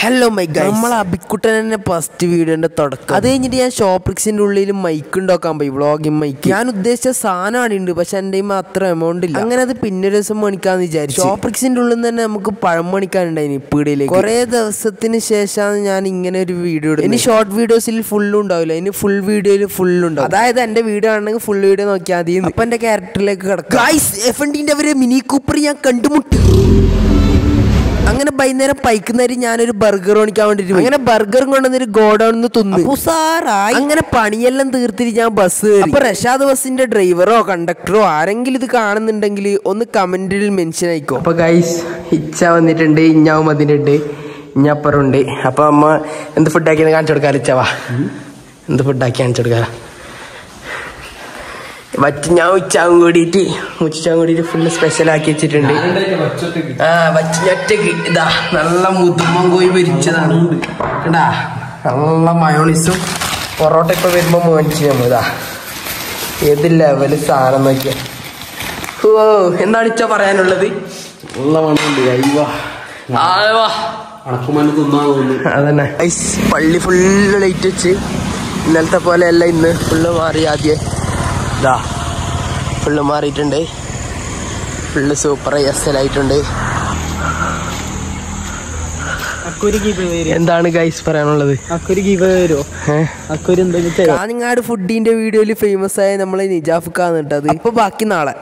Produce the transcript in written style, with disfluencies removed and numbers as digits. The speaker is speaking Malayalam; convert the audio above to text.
ഹലോ മൈ ഗൈസ്, നമ്മളെ അബിക്കുട്ടനെ ഫസ്റ്റ് വീഡിയോന്റെ തുടക്കം. അത് കഴിഞ്ഞിട്ട് ഞാൻ ഷോപ്രിക്സിന്റെ ഉള്ളിൽ മൈക്ക് ഉണ്ടാക്കാൻ പോയി, വ്ളോഗിങ് മൈക്ക്. ഞാൻ ഉദ്ദേശിച്ച സാധനമാണ് ഉണ്ട്, പക്ഷെ എൻ്റെ അത്ര എമൗണ്ട് ഇല്ല. അങ്ങനെ അത് പിന്നെ ഒരു ദിവസം മേടിക്കാന്ന് വിചാരിച്ചു. ഷോപ്രിക്സിന്റെ ഉള്ളിൽ നിന്ന് തന്നെ നമുക്ക് പഴം മേടിക്കാനുണ്ടായിന് പീടിയിലേക്ക്. കുറെ ദിവസത്തിന് ശേഷമാണ് ഞാൻ ഇങ്ങനെ ഒരു വീഡിയോ ഇടുന്നത്. ഇനി ഷോർട്ട് വീഡിയോസിൽ ഫുള്ളും ഉണ്ടാവില്ല, ഇനി ഫുൾ വീഡിയോയിൽ ഫുള്ളുണ്ടാവും. അതായത് എന്റെ വീഡിയോ ആണെങ്കിൽ ഫുൾ വീഡിയോ നോക്കിയാൽ മതി. അപ്പൊ എന്റെ ക്യാരക്ടറിലേക്ക് കിടക്കാം. ഗൈസ്, F&Dന്റെ അവരെ മിനി കൂപ്പർ ഞാൻ കണ്ടുമുട്ടി. അങ്ങനെ വൈകുന്നേരം പൈക്കുന്നേരം ഞാനൊരു ബർഗർ മേടിക്കാൻ വേണ്ടിട്ട് അങ്ങനെ ബർഗറും കൊണ്ടുവന്നൊരു ഗോഡൌണിന്ന് തിന്നു. അങ്ങനെ പണിയെല്ലാം തീർത്തിട്ട് ഞാൻ ബസ് കയറി. അപ്പൊ റഷാദ് ബസിന്റെ ഡ്രൈവറോ കണ്ടക്ടറോ ആരെങ്കിലും ഇത് കാണുന്നുണ്ടെങ്കിൽ ഒന്ന് കമന്റിൽ മെൻഷൻ ആയിക്കോ. അപ്പൊ ഗൈസ്, ഇച്ച വന്നിട്ടുണ്ട്, ഇഞ്ഞാവും വന്നിട്ടുണ്ട്, ഇഞ്ഞപ്പറുണ്ട്. അപ്പൊ അമ്മ എന്ത് ഫുഡാക്കിയെന്ന് കാണിച്ചു കൊടുക്കാറ്? ഇച്ചവാ എന്ത് ഫുഡാക്കി കാണിച്ചു കൊടുക്കാറ? ഞാൻ ഉച്ചാവും കൂടിയിട്ട് ഫുള്ള് സ്പെഷ്യൽ ആക്കി വെച്ചിട്ടുണ്ട്. വച്ചൊറ്റക്ക് ഇതാ നല്ല മുതുമം കോഴി പൊരിച്ചതാണ് കേട്ടാ. നല്ല മയോണീസും പൊറോട്ട ഇപ്പൊ വരുമ്പോ മേടിച്ചു നമ്മൾ. ഇതാ ഏത് ലെവല് സാധനം നോക്കിയ. ഓ, എന്താണ് ഇച്ച പറയാനുള്ളത്? അതന്നെ പള്ളി ഫുള്ള് ലൈറ്റ് വെച്ച് ഇന്നലത്തെ പോലെ അല്ല, ഇന്ന് ഫുള്ള് മാറി. ആദ്യം ഇതാ ഫുള്ള് മാറിയിട്ടുണ്ട്, ഫുള്ള് സൂപ്പർ എസ്സലായിട്ടുണ്ട്. എന്താണ് ഗൈസ് പറയാനുള്ളത്? കാഞ്ഞങ്ങാട് ഫുഡിന്റെ വീഡിയോയില് ഫേമസ് ആയ നമ്മളെ നിജാഫ്ക്കാന്ന് കേട്ടത്. അപ്പൊ ബാക്കി നാളെ.